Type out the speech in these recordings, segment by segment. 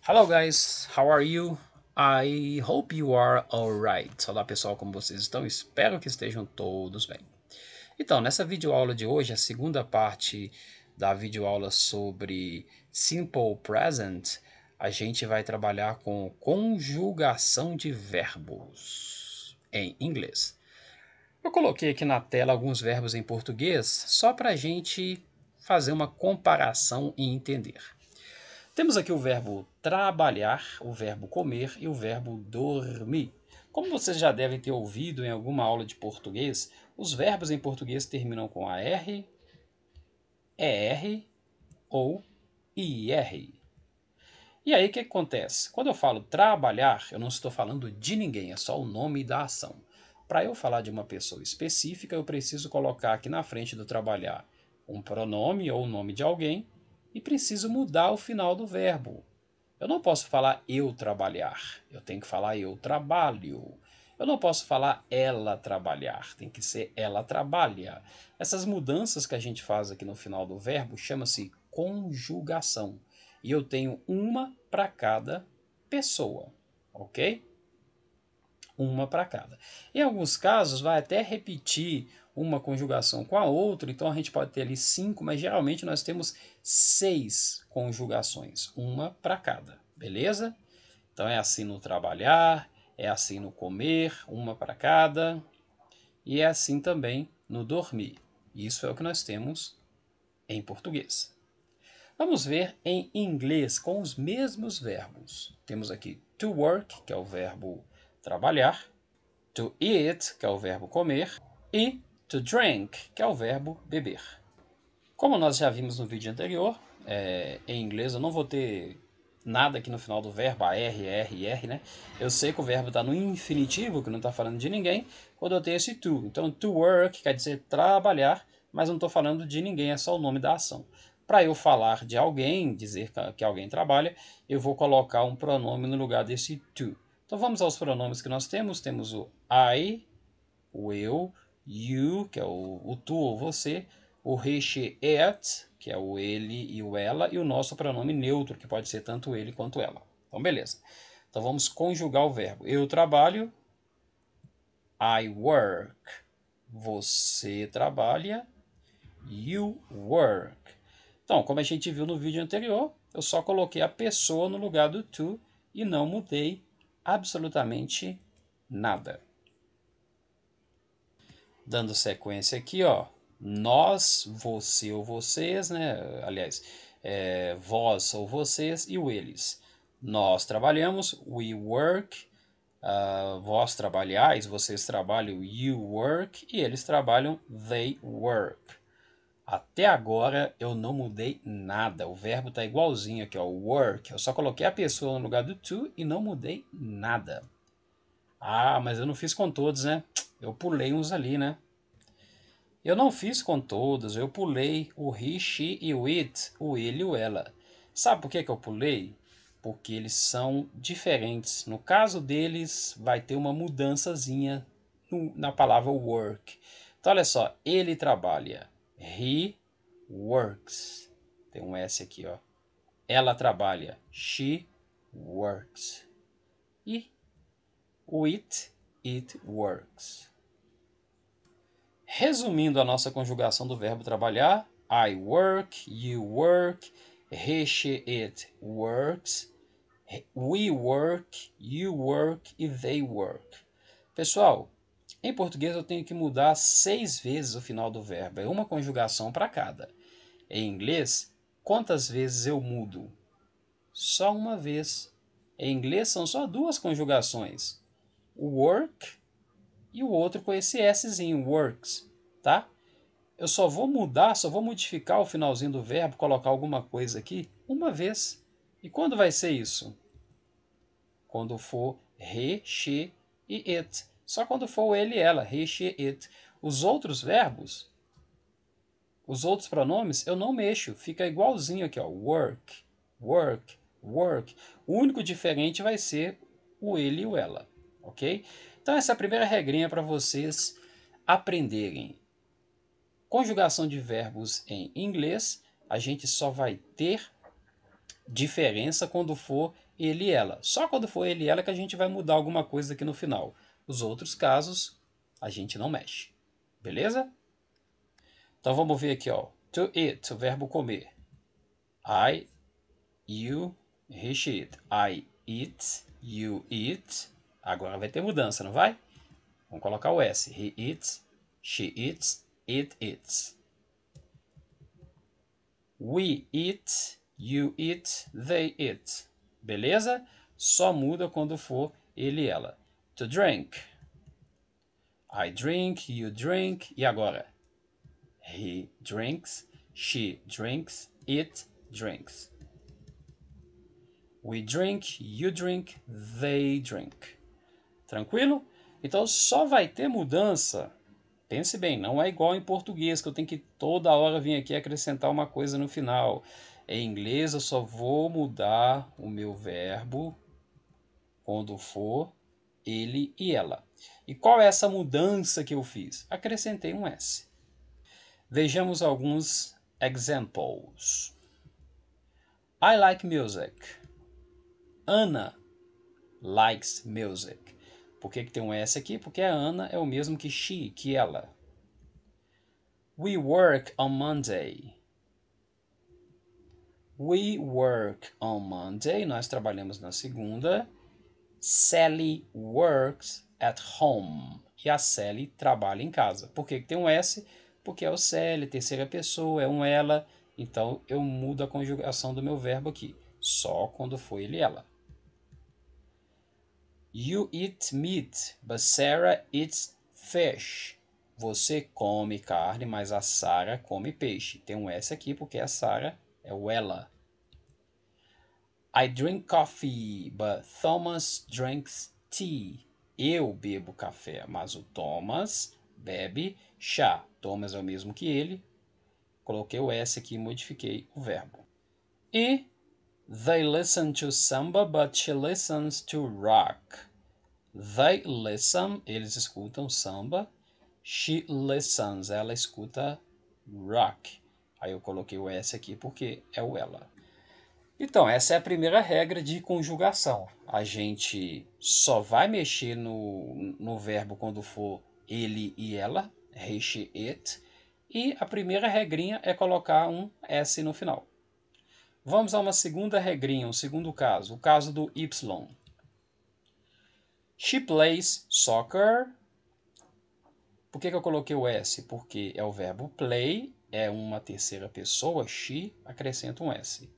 Hello guys, how are you? I hope you are alright. Olá pessoal, como vocês estão? Espero que estejam todos bem. Então, nessa videoaula de hoje, a segunda parte da videoaula sobre Simple Present, a gente vai trabalhar com conjugação de verbos em inglês. Eu coloquei aqui na tela alguns verbos em português, só para a gente fazer uma comparação e entender. Temos aqui o verbo trabalhar, o verbo comer e o verbo dormir. Como vocês já devem ter ouvido em alguma aula de português, os verbos em português terminam com AR, ER ou IR. E aí o que acontece? Quando eu falo trabalhar, eu não estou falando de ninguém, é só o nome da ação. Para eu falar de uma pessoa específica, eu preciso colocar aqui na frente do trabalhar um pronome ou o nome de alguém e preciso mudar o final do verbo. Eu não posso falar eu trabalhar, eu tenho que falar eu trabalho. Eu não posso falar ela trabalhar, tem que ser ela trabalha. Essas mudanças que a gente faz aqui no final do verbo chama-se conjugação. E eu tenho uma para cada pessoa, ok? Uma para cada. Em alguns casos vai até repetir uma conjugação com a outra, então a gente pode ter ali 5, mas geralmente nós temos 6 conjugações, uma para cada, beleza? Então é assim no trabalhar, é assim no comer, uma para cada, e é assim também no dormir. Isso é o que nós temos em português. Vamos ver em inglês com os mesmos verbos. Temos aqui to work, que é o verbo trabalhar, to eat, que é o verbo comer, e to drink, que é o verbo beber. Como nós já vimos no vídeo anterior, em inglês eu não vou ter nada aqui no final do verbo, a R, né? Eu sei que o verbo está no infinitivo, que não está falando de ninguém, quando eu tenho esse to. Então, to work quer dizer trabalhar, mas não estou falando de ninguém, é só o nome da ação. Para eu falar de alguém, dizer que alguém trabalha, eu vou colocar um pronome no lugar desse to. Então vamos aos pronomes que nós temos. Temos o I, o eu, you, que é o tu ou você, o he, she, it, que é o ele e o ela, e o nosso pronome neutro, que pode ser tanto ele quanto ela. Então, beleza. Então vamos conjugar o verbo. Eu trabalho, I work. Você trabalha, you work. Então, como a gente viu no vídeo anterior, eu só coloquei a pessoa no lugar do to e não mudei absolutamente nada. Dando sequência aqui, ó, nós, você ou vocês, né? Aliás, vós ou vocês e o eles. Nós trabalhamos, we work. Vós trabalhais, vocês trabalham, you work. E eles trabalham, they work. Até agora eu não mudei nada. O verbo está igualzinho aqui, ó, work. Eu só coloquei a pessoa no lugar do to e não mudei nada. Ah, mas eu não fiz com todos, né? Eu pulei uns ali, né? Eu não fiz com todos, eu pulei o he, she e o it, o ele e o ela. Sabe por que eu pulei? Porque eles são diferentes. No caso deles, vai ter uma mudançazinha na palavra work. Então, olha só, ele trabalha. He works. Tem um S aqui, ó. Ela trabalha. She works. E o it works. Resumindo a nossa conjugação do verbo trabalhar, I work, you work, he, she, it works, we work, you work e they work. Pessoal, em português eu tenho que mudar 6 vezes o final do verbo, é uma conjugação para cada. Em inglês, quantas vezes eu mudo? Só uma vez. Em inglês são só 2 conjugações, o work e o outro com esse Szinho, works, tá? Eu só vou mudar, só vou modificar o finalzinho do verbo, colocar alguma coisa aqui, uma vez. E quando vai ser isso? Quando for he, she e it. Só quando for o ele e ela, he, she, it. Os outros verbos, os outros pronomes, eu não mexo, fica igualzinho aqui, ó, work, work, work. O único diferente vai ser o ele e o ela, ok? Então essa é a primeira regrinha para vocês aprenderem. Conjugação de verbos em inglês, a gente só vai ter diferença quando for ele e ela. Só quando for ele e ela que a gente vai mudar alguma coisa aqui no final. Os outros casos, a gente não mexe. Beleza? Então vamos ver aqui, ó. To eat, o verbo comer. I, you, he, she, eat. I eat, you eat. Agora vai ter mudança, não vai? Vamos colocar o S. He eats, she eats, it eats. We eat, you eat, they eat. Beleza? Só muda quando for ele e ela. To drink. I drink, you drink. E agora? He drinks, she drinks, it drinks. We drink, you drink, they drink. Tranquilo? Então só vai ter mudança. Pense bem, não é igual em português, que eu tenho que toda hora vir aqui acrescentar uma coisa no final. Em inglês eu só vou mudar o meu verbo quando for ele e ela. E qual é essa mudança que eu fiz? Acrescentei um S. Vejamos alguns examples. I like music. Anna likes music. Por que tem um S aqui? Porque a Ana é o mesmo que she, que ela. We work on Monday. We work on Monday. Nós trabalhamos na segunda. Sally works at home. E a Sally trabalha em casa. Por que tem um S? Porque é o Sally, terceira pessoa, é um ela. Então eu mudo a conjugação do meu verbo aqui. Só quando for ele e ela. You eat meat, but Sarah eats fish. Você come carne, mas a Sarah come peixe. Tem um S aqui porque a Sarah é o ela. I drink coffee, but Thomas drinks tea. Eu bebo café, mas o Thomas bebe chá. Thomas é o mesmo que ele. Coloquei o S aqui e modifiquei o verbo. E they listen to samba, but she listens to rock. They listen, eles escutam samba. She listens, ela escuta rock. Aí eu coloquei o S aqui porque é o ela. Então, essa é a primeira regra de conjugação. A gente só vai mexer no verbo quando for ele e ela, he, she, it. E a primeira regrinha é colocar um S no final. Vamos a uma segunda regrinha, um segundo caso, o caso do Y. She plays soccer. Por que eu coloquei o S? Porque é o verbo play, é uma terceira pessoa, she, acrescenta um S.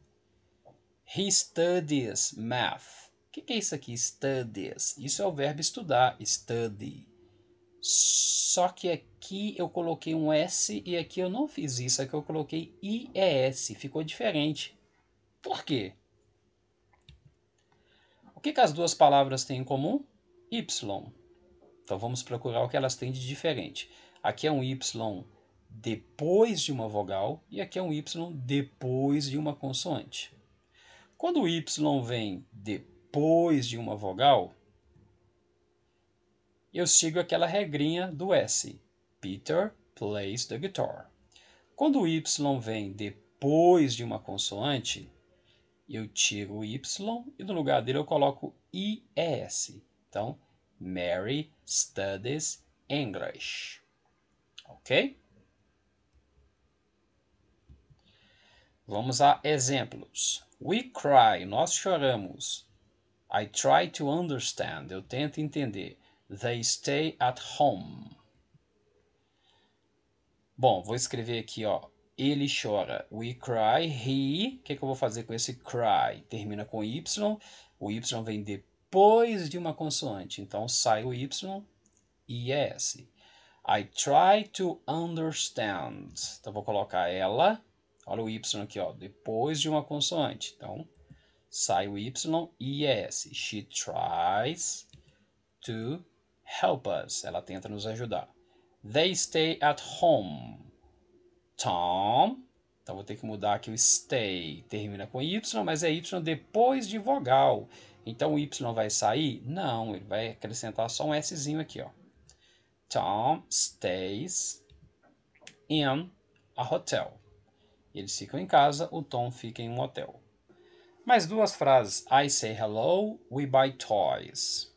He studies math. O que é isso aqui, studies? Isso é o verbo estudar, study. Só que aqui eu coloquei um S e aqui eu não fiz isso, aqui eu coloquei IES, ficou diferente. Por quê? O que as duas palavras têm em comum? Y. Então vamos procurar o que elas têm de diferente. Aqui é um Y depois de uma vogal e aqui é um Y depois de uma consoante. Quando o Y vem depois de uma vogal, eu sigo aquela regrinha do S. Peter plays the guitar. Quando o Y vem depois de uma consoante, eu tiro o Y e no lugar dele eu coloco IES. Então, Mary studies English. Ok? Vamos a exemplos. We cry, nós choramos. I try to understand, eu tento entender. They stay at home. Bom, vou escrever aqui, ó. Ele chora. We cry, he. O que eu vou fazer com esse cry? Termina com Y. O Y vem depois de uma consoante. Então sai o Y e é S. I try to understand. Então vou colocar ela. Olha o Y aqui, ó. Depois de uma consoante. Então sai o Y e é S. She tries to help us. Ela tenta nos ajudar. They stay at home. Tom. Então vou ter que mudar aqui o stay. Termina com Y, mas é Y depois de vogal. Então o Y vai sair? Não, ele vai acrescentar só um Szinho aqui, ó. Tom stays in a hotel. Eles ficam em casa, o Tom fica em um hotel. Mais duas frases. I say hello, we buy toys.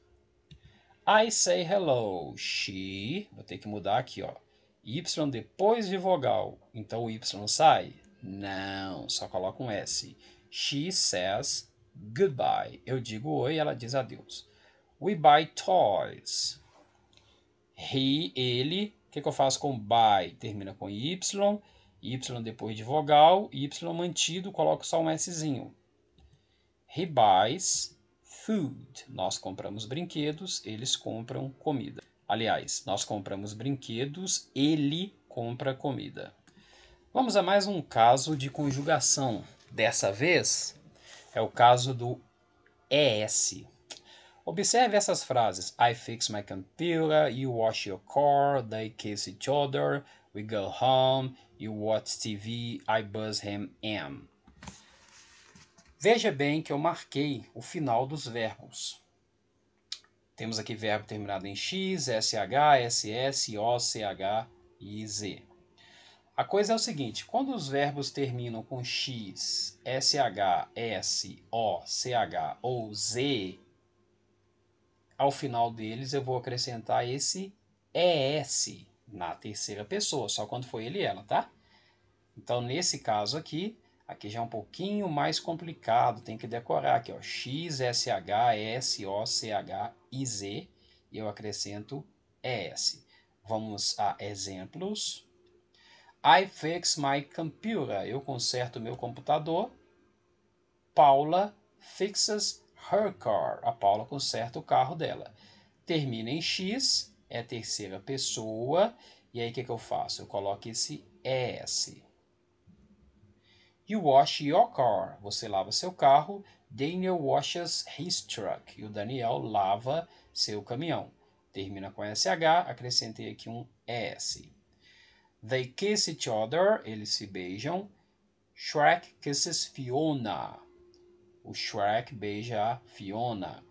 I say hello, she, vou ter que mudar aqui, ó. Y depois de vogal, então o Y sai? Não, só coloca um S. She says goodbye. Eu digo oi, ela diz adeus. We buy toys. He, ele, o que eu faço com buy? Termina com Y, Y depois de vogal, Y mantido, coloco só um Szinho. He buys food. Nós compramos brinquedos, eles compram comida. Aliás, nós compramos brinquedos, ele compra comida. Vamos a mais um caso de conjugação. Dessa vez é o caso do ES. Observe essas frases. I fix my computer, you wash your car, they kiss each other, we go home, you watch TV, I buzz him am. Veja bem que eu marquei o final dos verbos. Temos aqui verbo terminado em X, SH, SS, O, CH e Z. A coisa é o seguinte, quando os verbos terminam com X, SH, S, O, CH ou Z, ao final deles eu vou acrescentar esse ES na terceira pessoa, só quando for ele e ela, tá? Então, nesse caso aqui já é um pouquinho mais complicado, tem que decorar aqui, ó, X, SH, S, O, CH e Z, e eu acrescento ES. Vamos a exemplos. I fix my computer. Eu conserto meu computador. Paula fixes her car. A Paula conserta o carro dela. Termina em X, é terceira pessoa. E aí o que eu faço? Eu coloco esse ES. You wash your car. Você lava seu carro. Daniel washes his truck. E o Daniel lava seu caminhão. Termina com SH, acrescentei aqui um ES. They kiss each other. Eles se beijam. Shrek kisses Fiona. O Shrek beija a Fiona.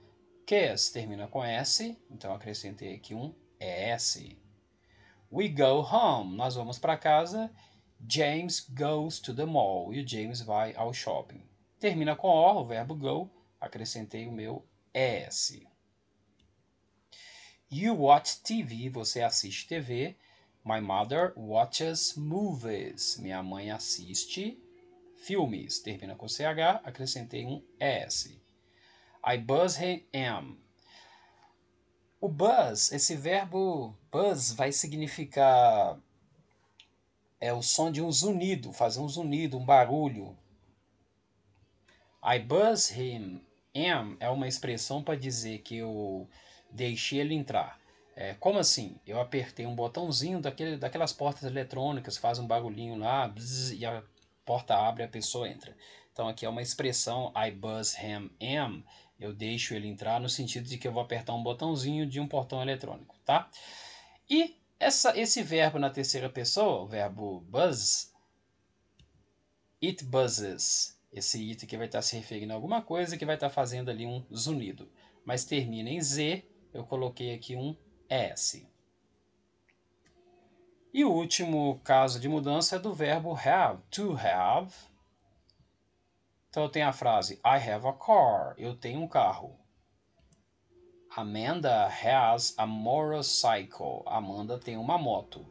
Kiss termina com S, então acrescentei aqui um ES. We go home. Nós vamos para casa. James goes to the mall. E o James vai ao shopping. Termina com O, o verbo go. Acrescentei o meu ES. You watch TV. Você assiste TV. My mother watches movies. Minha mãe assiste filmes. Termina com CH. Acrescentei um ES. I buzz him am. O buzz, esse verbo buzz vai significar o som de um zunido, fazer um zunido, um barulho. I buzz him am é uma expressão para dizer que eu deixei ele entrar. Como assim? Eu apertei um botãozinho daquelas portas eletrônicas, faz um barulhinho lá, bzz, e a porta abre e a pessoa entra. Então aqui é uma expressão I buzz him am. Eu deixo ele entrar no sentido de que eu vou apertar um botãozinho de um portão eletrônico, tá? E esse verbo na terceira pessoa, o verbo buzz, it buzzes. Esse it aqui vai estar se referindo a alguma coisa que vai estar fazendo ali um zunido. Mas termina em Z, eu coloquei aqui um S. E o último caso de mudança é do verbo have, to have. Então eu tenho a frase I have a car, eu tenho um carro. Amanda has a motorcycle, Amanda tem uma moto.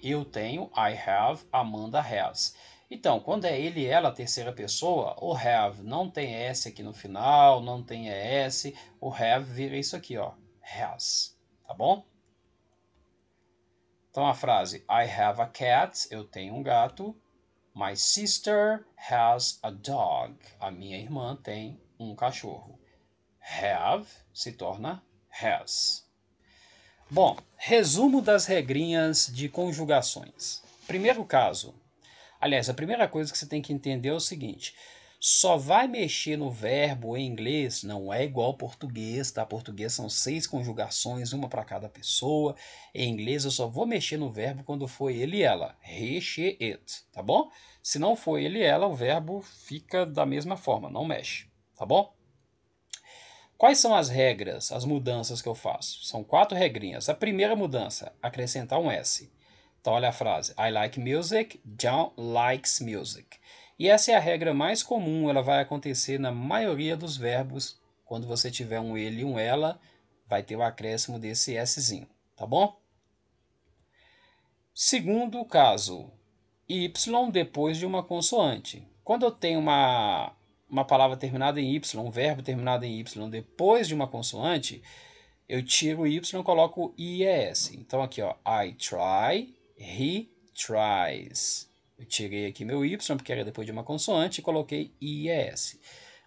Eu tenho, I have, Amanda has. Então, quando é ele e ela, terceira pessoa, o have não tem S aqui no final, não tem ES, o have vira isso aqui, ó, has, tá bom? Então a frase I have a cat, eu tenho um gato. My sister has a dog, a minha irmã tem um cachorro. Have se torna has. Bom, resumo das regrinhas de conjugações. Primeiro caso. Aliás, a primeira coisa que você tem que entender é o seguinte. Só vai mexer no verbo em inglês, não é igual ao português, tá? Português são 6 conjugações, uma para cada pessoa. Em inglês eu só vou mexer no verbo quando for ele e ela. He, she, it, tá bom? Se não for ele e ela, o verbo fica da mesma forma, não mexe, tá bom? Quais são as regras, as mudanças que eu faço? São 4 regrinhas. A primeira mudança, acrescentar um S. Então olha a frase. I like music, John likes music. E essa é a regra mais comum, ela vai acontecer na maioria dos verbos. Quando você tiver um ele e um ela, vai ter o acréscimo desse szinho, tá bom? Segundo caso, y depois de uma consoante. Quando eu tenho uma palavra terminada em y, um verbo terminado em y depois de uma consoante, eu tiro o y e coloco ies. Então aqui, ó, I try, he tries. Eu tirei aqui meu y, porque era depois de uma consoante, e coloquei ies.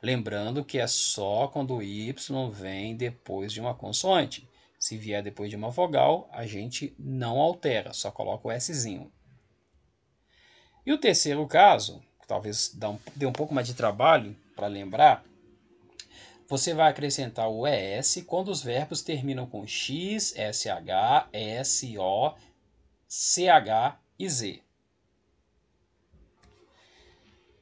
Lembrando que é só quando o y vem depois de uma consoante. Se vier depois de uma vogal, a gente não altera, só coloca o szinho. E o terceiro caso, que talvez dê um pouco mais de trabalho para lembrar, você vai acrescentar o ES quando os verbos terminam com X, SH, SO, CH e Z.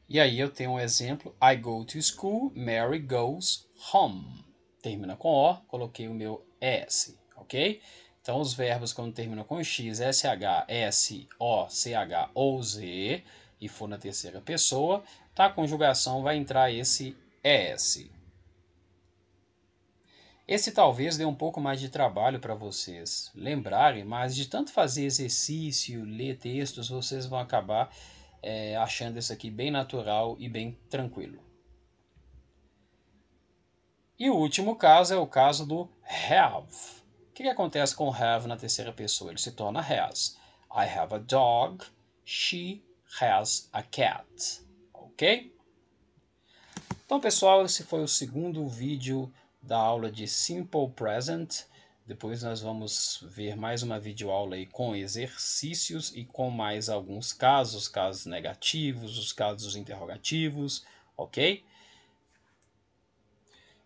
E aí eu tenho um exemplo. I go to school, Mary goes home. Termina com O, coloquei o meu ES, ok? Então os verbos quando terminam com X, SH, SO, CH ou Z e for na terceira pessoa, tá? A conjugação vai entrar esse ES. Esse talvez dê um pouco mais de trabalho para vocês lembrarem, mas de tanto fazer exercício, ler textos, vocês vão acabar achando isso aqui bem natural e bem tranquilo. E o último caso é o caso do have. O que acontece com have na terceira pessoa? Ele se torna has. I have a dog, she has a cat. Ok? Então, pessoal, esse foi o segundo vídeo da aula de Simple Present. Depois nós vamos ver mais uma videoaula aí com exercícios e com mais alguns casos, casos negativos, os casos interrogativos, ok?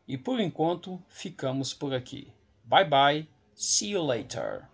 E por enquanto, ficamos por aqui. Bye bye, see you later.